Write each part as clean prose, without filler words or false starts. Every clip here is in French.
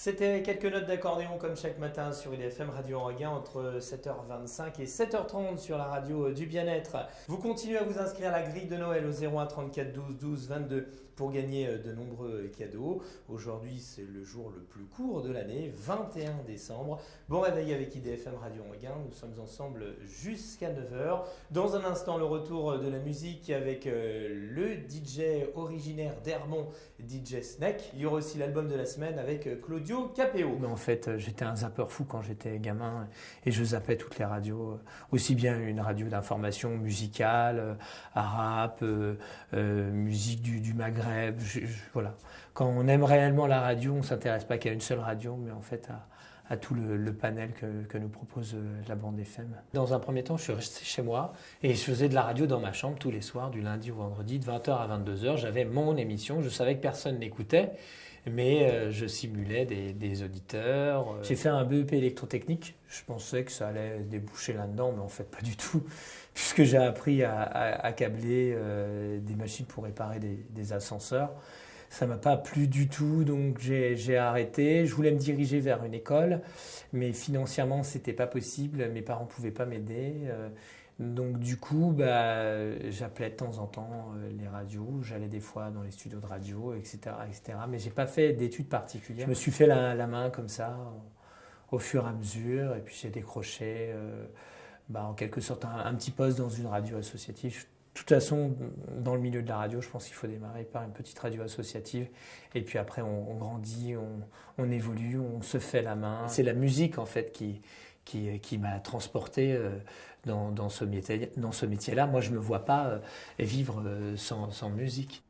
C'était quelques notes d'accordéon comme chaque matin sur IDFM Radio Anguin entre 7h25 et 7h30 sur la radio du bien-être. Vous continuez à vous inscrire à la grille de Noël au 01 34 12 12 22 pour gagner de nombreux cadeaux. Aujourd'hui, c'est le jour le plus court de l'année, 21 décembre. Bon réveil avec IDFM Radio Anguin. Nous sommes ensemble jusqu'à 9h. Dans un instant, le retour de la musique avec le DJ originaire d'Hermont, DJ Snake. Il y aura aussi l'album de la semaine avec Claudio Capéo. Mais en fait, j'étais un zappeur fou quand j'étais gamin et je zappais toutes les radios, aussi bien une radio d'information musicale, arabe, musique du Maghreb. Voilà. Quand on aime réellement la radio, on ne s'intéresse pas qu'à une seule radio, mais en fait à tout le panel que nous propose la bande FM. Dans un premier temps, je suis resté chez moi et je faisais de la radio dans ma chambre tous les soirs, du lundi au vendredi, de 20h à 22h. J'avais mon émission, je savais que personne n'écoutait, mais je simulais des auditeurs. J'ai fait un BEP électrotechnique, je pensais que ça allait déboucher là-dedans, mais en fait pas du tout, puisque j'ai appris à câbler des machines pour réparer des ascenseurs. Ça ne m'a pas plu du tout, donc j'ai arrêté. Je voulais me diriger vers une école, mais financièrement, ce n'était pas possible. Mes parents ne pouvaient pas m'aider. Donc du coup, j'appelais de temps en temps les radios. J'allais des fois dans les studios de radio, etc. etc. Mais je n'ai pas fait d'études particulières. Je me suis fait la main comme ça, au fur et à mesure. Et puis j'ai décroché, en quelque sorte, un petit poste dans une radio associative. De toute façon, dans le milieu de la radio, je pense qu'il faut démarrer par une petite radio associative. Et puis après, on grandit, on évolue, on se fait la main. C'est la musique, en fait, qui m'a transporté dans ce métier-là. Moi, je ne me vois pas vivre sans musique.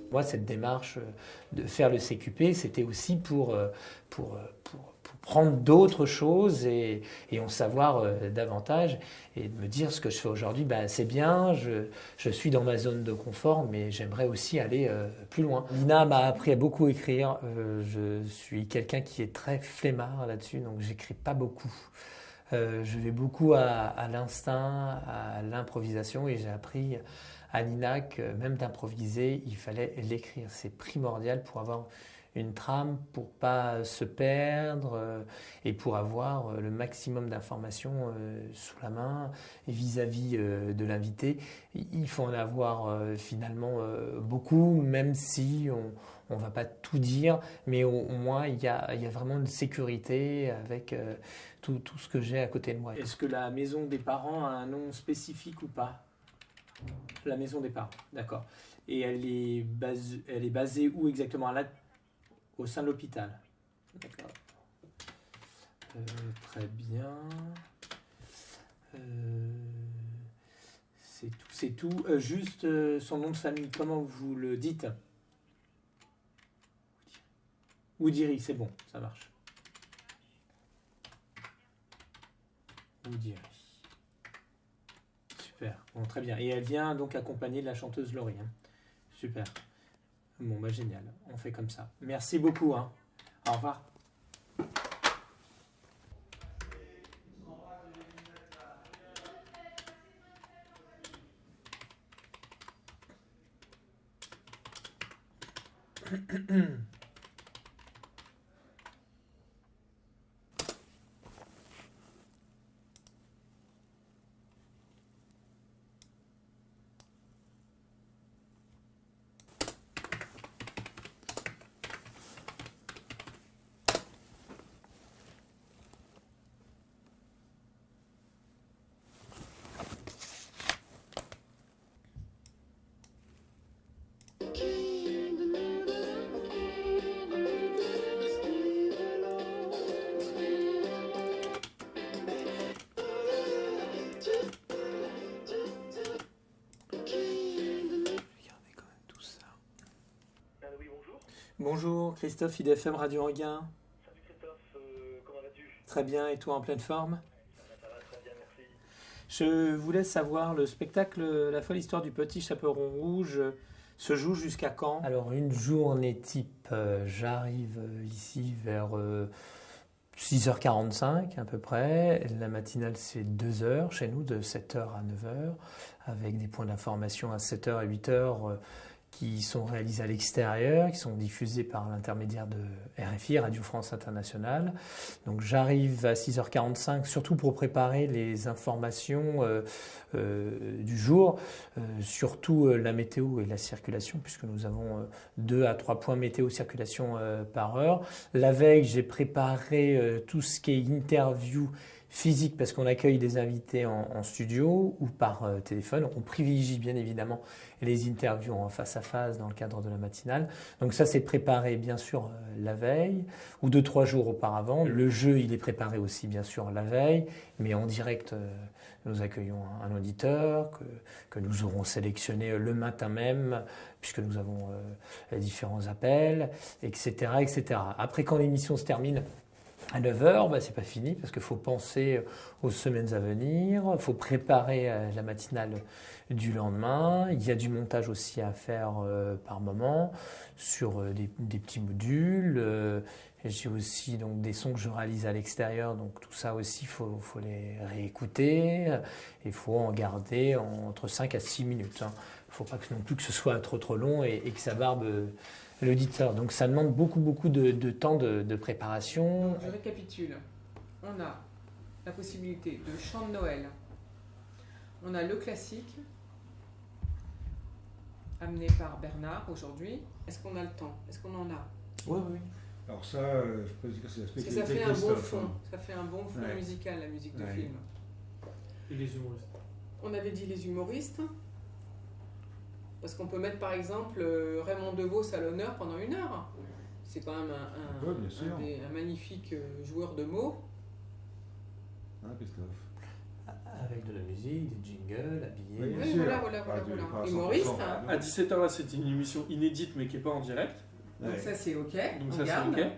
Moi, cette démarche de faire le CQP, c'était aussi pour prendre d'autres choses et en savoir davantage et de me dire ce que je fais aujourd'hui, c'est bien, je suis dans ma zone de confort, mais j'aimerais aussi aller plus loin. Nina m'a appris à beaucoup écrire. Je suis quelqu'un qui est très flemmard là-dessus, donc j'écris pas beaucoup. Je vais beaucoup à l'instinct, à l'improvisation et j'ai appris à Nina que même d'improviser, il fallait l'écrire. C'est primordial pour avoir une trame, pour pas se perdre et pour avoir le maximum d'informations sous la main vis-à-vis de l'invité. Il faut en avoir finalement beaucoup, même si on ne va pas tout dire, mais au moins il y a vraiment une sécurité avec tout ce que j'ai à côté de moi. Est-ce que la maison des parents a un nom spécifique ou pas ? La maison des parents, d'accord. Et elle est basée où exactement ? Au sein de l'hôpital. D'accord. Très bien. C'est tout. Juste son nom de famille, comment vous le dites ? Oudiri, c'est bon, ça marche. Oudiri. Super, bon, très bien. Et elle vient donc accompagnée de la chanteuse Laurie. Hein. Super. Bon, génial. On fait comme ça. Merci beaucoup. Hein. Au revoir. Bonjour, Christophe, IDFM Radio Anguin. Salut Christophe, comment Très bien, et toi en pleine forme? Ça va très bien, merci. Je voulais savoir, le spectacle La folle histoire du petit chaperon rouge se joue jusqu'à quand? Alors, une journée type, j'arrive ici vers 6h45 à peu près. La matinale, c'est 2 heures chez nous, de 7h à 9h, avec des points d'information à 7h et 8h qui sont réalisés à l'extérieur, qui sont diffusés par l'intermédiaire de RFI, Radio France Internationale. Donc j'arrive à 6h45, surtout pour préparer les informations du jour, surtout la météo et la circulation, puisque nous avons 2 à 3 points météo circulation par heure. La veille, j'ai préparé tout ce qui est interview physique, parce qu'on accueille des invités en studio ou par téléphone. On privilégie bien évidemment les interviews en face à face dans le cadre de la matinale. Donc ça, c'est préparé bien sûr la veille ou 2-3 jours auparavant. Le jeu, il est préparé aussi bien sûr la veille, mais en direct, nous accueillons un auditeur que nous aurons sélectionné le matin même, puisque nous avons différents appels, etc., etc. Après, quand l'émission se termine, à 9h, c'est pas fini parce qu'il faut penser aux semaines à venir, il faut préparer la matinale du lendemain. Il y a du montage aussi à faire par moment sur des petits modules. J'ai aussi donc des sons que je réalise à l'extérieur, donc tout ça aussi, il faut les réécouter. Il faut en garder entre 5 à 6 minutes. Il ne faut pas non plus que ce soit trop long et que ça barbe l'auditeur. Donc ça demande beaucoup de temps de préparation. Donc, je récapitule. On a la possibilité de chant de Noël. On a le classique, amené par Bernard aujourd'hui. Est-ce qu'on a le temps? Est-ce qu'on en a? Oui. Alors ça, je peux dire que c'est la Parce que spécialité ça fait de un bon Christophe, fond. hein. Ça fait un bon fond Ouais. musical, la musique de Ouais. film. Et les humoristes. On avait dit les humoristes. Parce qu'on peut mettre par exemple Raymond DeVos à l'honneur pendant 1 heure. C'est quand même Ouais, bien sûr. un magnifique joueur de mots. Hein, Christophe? Avec de la musique, des jingles, habillés. Oui, bien Oui, sûr. voilà. Pas à Humoriste, 100%, hein. À 17h, là, c'est une émission inédite, mais qui n'est pas en direct. Donc Ouais. ça c'est ok. Donc on ça, garde. c'est OK.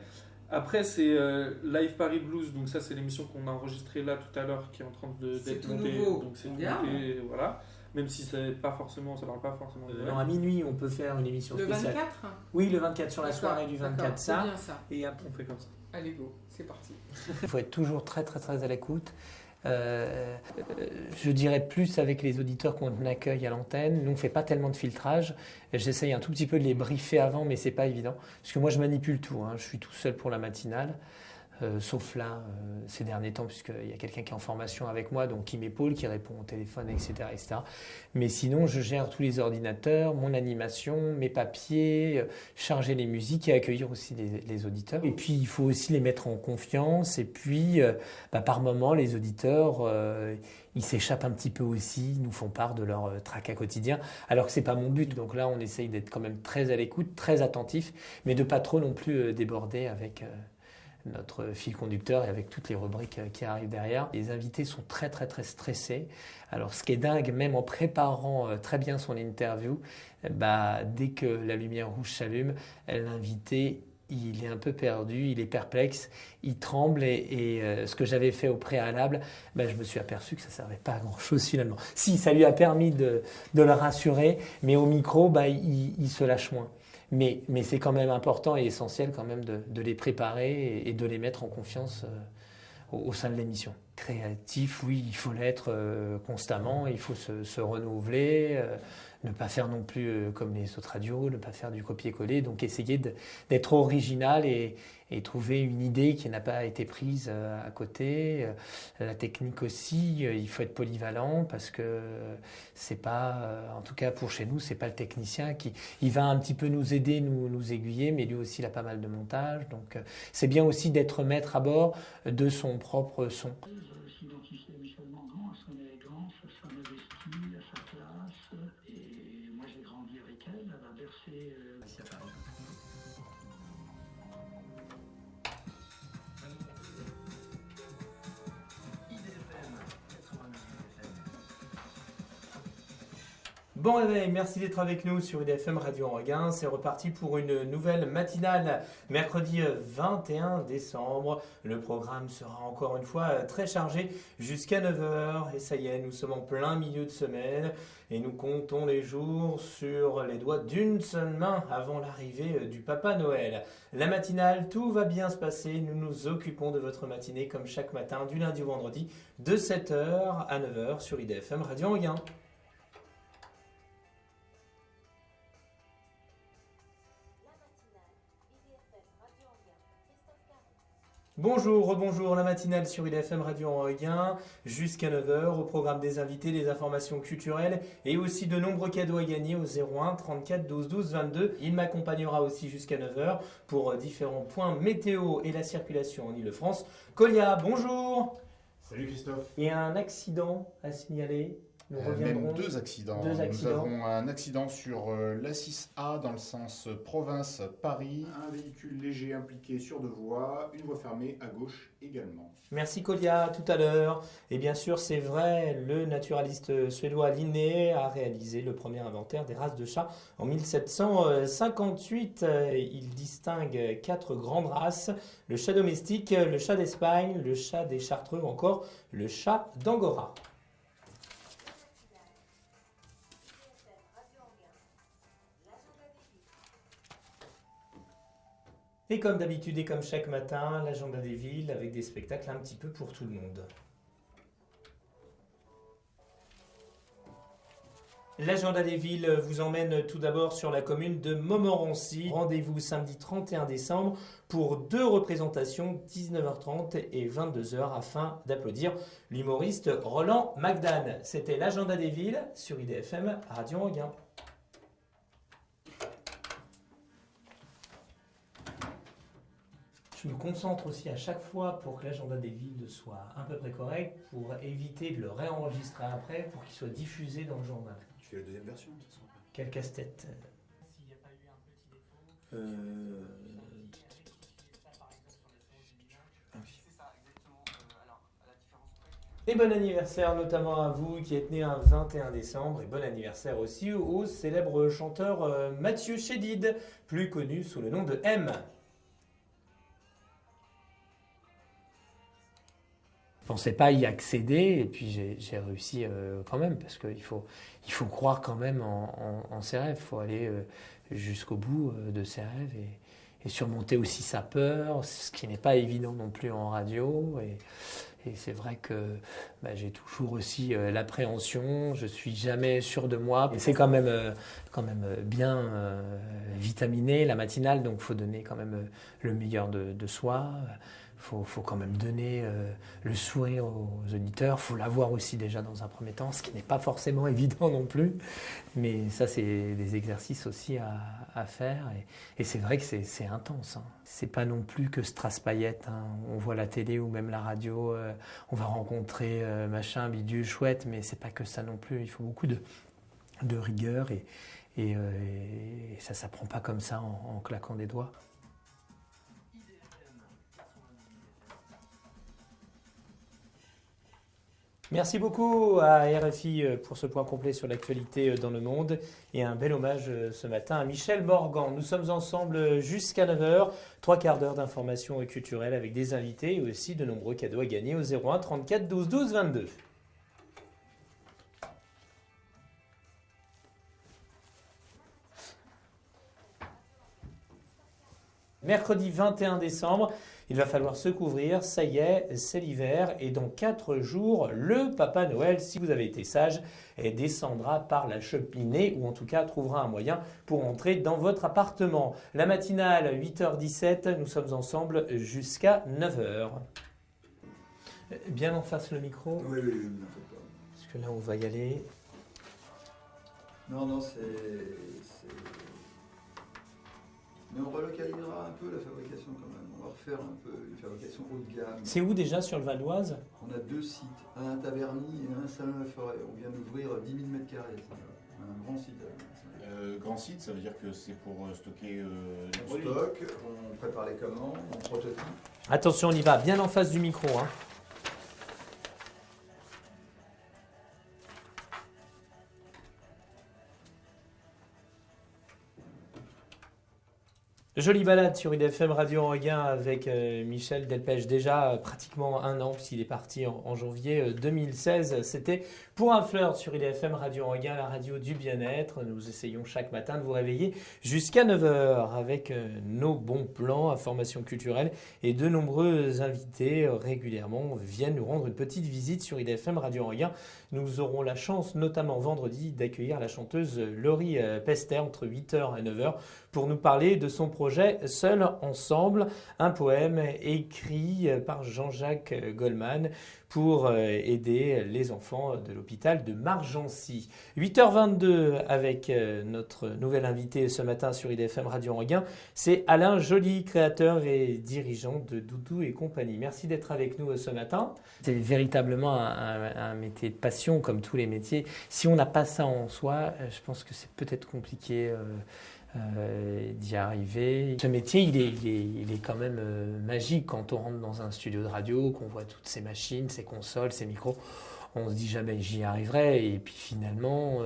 Après, c'est Live Paris Blues. Donc ça, c'est l'émission qu'on a enregistrée là tout à l'heure, qui est en train C'est d'être tout montée. nouveau. Donc c'est On tout garde. monté, voilà. Même si ça parle pas forcément de Noël. Non, à minuit, on peut faire une émission Le spéciale. 24. Oui, le 24 sur la D'accord, soirée du 24, d'accord, ça. C'est bien ça. Et après, On fait comme ça. Allez go, c'est parti. il faut être toujours très à l'écoute. Je dirais plus avec les auditeurs qu'on accueille à l'antenne. Nous, on ne fait pas tellement de filtrage. J'essaye un tout petit peu de les briefer avant, mais c'est pas évident. Parce que moi, je manipule tout. Je suis tout seul pour la matinale. Sauf là, ces derniers temps, puisqu'il y a quelqu'un qui est en formation avec moi, donc qui m'épaule, qui répond au téléphone, etc., etc. Mais sinon, je gère tous les ordinateurs, mon animation, mes papiers, charger les musiques et accueillir aussi les auditeurs. Et puis, il faut aussi les mettre en confiance. Et puis, par moment, les auditeurs, ils s'échappent un petit peu aussi, ils nous font part de leur tracas quotidien, alors que c'est pas mon but. Donc là, on essaye d'être quand même très à l'écoute, très attentif, mais de pas trop non plus déborder avec notre fil conducteur et avec toutes les rubriques qui arrivent derrière. Les invités sont très stressés. Alors ce qui est dingue, même en préparant très bien son interview, dès que la lumière rouge s'allume, l'invité, il est un peu perdu, il est perplexe, il tremble et ce que j'avais fait au préalable, je me suis aperçu que ça ne servait pas à grand chose finalement. Si, ça lui a permis de le rassurer, mais au micro, il se lâche moins. Mais c'est quand même important et essentiel quand même de les préparer et de les mettre en confiance au sein de l'émission. Créatif, oui, il faut l'être constamment, il faut se renouveler, ne pas faire non plus comme les autres radios, ne pas faire du copier-coller, donc essayer d'être original et trouver une idée qui n'a pas été prise à côté. La technique aussi, il faut être polyvalent parce que c'est pas, en tout cas pour chez nous, c'est pas le technicien il va un petit peu nous aider, nous aiguiller, mais lui aussi il a pas mal de montage, donc c'est bien aussi d'être maître à bord de son propre son. S'identifier à Michel Mangan, à son élégance, à sa modestie, à sa classe. Et moi j'ai grandi avec elle, elle a bercé ici à Paris. Bon réveil, merci d'être avec nous sur IDFM Radio Enghien. C'est reparti pour une nouvelle matinale, mercredi 21 décembre. Le programme sera encore une fois très chargé jusqu'à 9h. Et ça y est, nous sommes en plein milieu de semaine et nous comptons les jours sur les doigts d'une seule main avant l'arrivée du Papa Noël. La matinale, tout va bien se passer. Nous nous occupons de votre matinée comme chaque matin, du lundi au vendredi, de 7h à 9h sur IDFM Radio Enghien. Bonjour, rebonjour, la matinale sur IDFM Radio Enghien jusqu'à 9h, au programme des invités, des informations culturelles et aussi de nombreux cadeaux à gagner au 01 34 12 12 22. Il m'accompagnera aussi jusqu'à 9h pour différents points météo et la circulation en Ile-de-France. Colia, bonjour. Salut Christophe. Et un accident à signaler. Nous reviendrons. Même deux accidents. Deux accidents. Nous avons un accident sur l'A6A dans le sens province-Paris. Un véhicule léger impliqué sur 2 voies, une voie fermée à gauche également. Merci Colia, tout à l'heure. Et bien sûr, c'est vrai, le naturaliste suédois Linné a réalisé le premier inventaire des races de chats en 1758. Il distingue 4 grandes races, le chat domestique, le chat d'Espagne, le chat des Chartreux ou encore le chat d'Angora. Et comme d'habitude et comme chaque matin, l'agenda des villes avec des spectacles un petit peu pour tout le monde. L'agenda des villes vous emmène tout d'abord sur la commune de Montmorency. Rendez-vous samedi 31 décembre pour 2 représentations, 19h30 et 22h, afin d'applaudir l'humoriste Roland Magdan. C'était l'agenda des villes sur IDFM Radio Enghien. Je me concentre aussi à chaque fois pour que l'agenda des villes soit à peu près correct, pour éviter de le réenregistrer après, pour qu'il soit diffusé dans le journal. Tu fais la deuxième version, de toute façon. Quel casse-tête. S'il n'y a pas eu un petit défaut. C'est ça, exactement. Alors, à la différence près. Et bon anniversaire notamment à vous qui êtes né un 21 décembre, et bon anniversaire aussi au célèbre chanteur Mathieu Chédid, plus connu sous le nom de M. Je ne pensais pas y accéder et puis j'ai réussi quand même, parce qu'il faut croire quand même en ses rêves, il faut aller jusqu'au bout de ses rêves et surmonter aussi sa peur, ce qui n'est pas évident non plus en radio. Et c'est vrai que j'ai toujours aussi l'appréhension, je ne suis jamais sûr de moi. Et c'est quand même bien vitaminé la matinale, donc il faut donner quand même le meilleur de soi. Faut quand même donner le sourire aux auditeurs. Il faut l'avoir aussi déjà dans un premier temps, ce qui n'est pas forcément évident non plus. Mais ça, c'est des exercices aussi à faire. Et c'est vrai que c'est intense. Hein. C'est pas non plus que strass-paillettes. Hein. On voit la télé ou même la radio, on va rencontrer machin, bidule, chouette, mais c'est pas que ça non plus. Il faut beaucoup de rigueur et ça s'apprend pas comme ça en claquant des doigts. Merci beaucoup à RFI pour ce point complet sur l'actualité dans le monde et un bel hommage ce matin à Michel Morgan. Nous sommes ensemble jusqu'à 9h, 3 quarts d'heure d'informations culturelles avec des invités et aussi de nombreux cadeaux à gagner au 01 34 12 12 22. Mercredi 21 décembre, il va falloir se couvrir, ça y est, c'est l'hiver et dans 4 jours, le Papa Noël, si vous avez été sage, descendra par la cheminée ou en tout cas trouvera un moyen pour entrer dans votre appartement. La matinale, 8h17, nous sommes ensemble jusqu'à 9h. Bien en face le micro. Oui, oui, n'en faites pas. Parce que là, on va y aller. Non, c'est... Mais on relocalisera un peu la fabrication quand même. On va refaire un peu une fabrication haut de gamme. C'est où déjà sur le Val d'Oise? On a 2 sites, un à Taverny et un à Salon-la-Forêt. On vient d'ouvrir 10 000 m². Un grand site. Grand site, ça veut dire que c'est pour stocker... On stocke, on prépare les commandes, on prototype. Attention, on y va, bien en face du micro. Hein. Jolie balade sur IDFM Radio Anguin avec Michel Delpech, déjà pratiquement un an puisqu'il est parti en janvier 2016. C'était Pour un flirt sur IDFM Radio Anguin, la radio du bien-être. Nous essayons chaque matin de vous réveiller jusqu'à 9h avec nos bons plans, informations culturelles et de nombreux invités régulièrement viennent nous rendre une petite visite sur IDFM Radio Anguin. Nous aurons la chance, notamment vendredi, d'accueillir la chanteuse Laurie Pester entre 8h et 9h pour nous parler de son projet Seul ensemble, un poème écrit par Jean-Jacques Goldman pour aider les enfants de l'hôpital de Margency. 8h22 avec notre nouvel invité ce matin sur IDFM Radio Anguin, c'est Alain Joly, créateur et dirigeant de Doudou et compagnie. Merci d'être avec nous ce matin. C'est véritablement un métier de passion comme tous les métiers. Si on n'a pas ça en soi, je pense que c'est peut-être compliqué d'y arriver. Ce métier, il est quand même magique quand on rentre dans un studio de radio, qu'on voit toutes ces machines, ces consoles, ces micros. On se dit jamais j'y arriverai et puis finalement,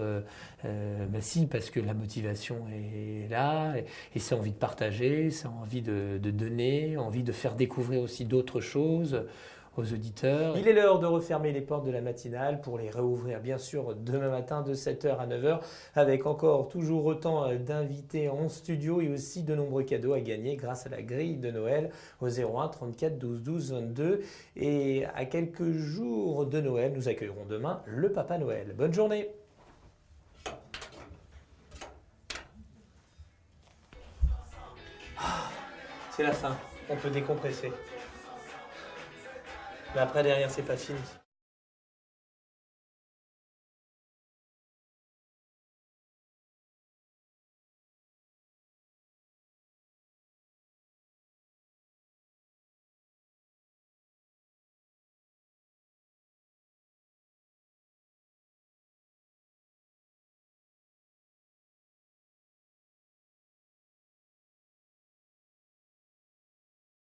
si, parce que la motivation est là et c'est envie de partager, c'est envie de donner, envie de faire découvrir aussi d'autres choses aux auditeurs. Il est l'heure de refermer les portes de la matinale pour les réouvrir bien sûr demain matin de 7h à 9h avec encore toujours autant d'invités en studio et aussi de nombreux cadeaux à gagner grâce à la grille de Noël au 01 34 12 12 22. Et à quelques jours de Noël, nous accueillerons demain le Papa Noël. Bonne journée. C'est la fin, on peut décompresser. Mais après, derrière, c'est pas fini.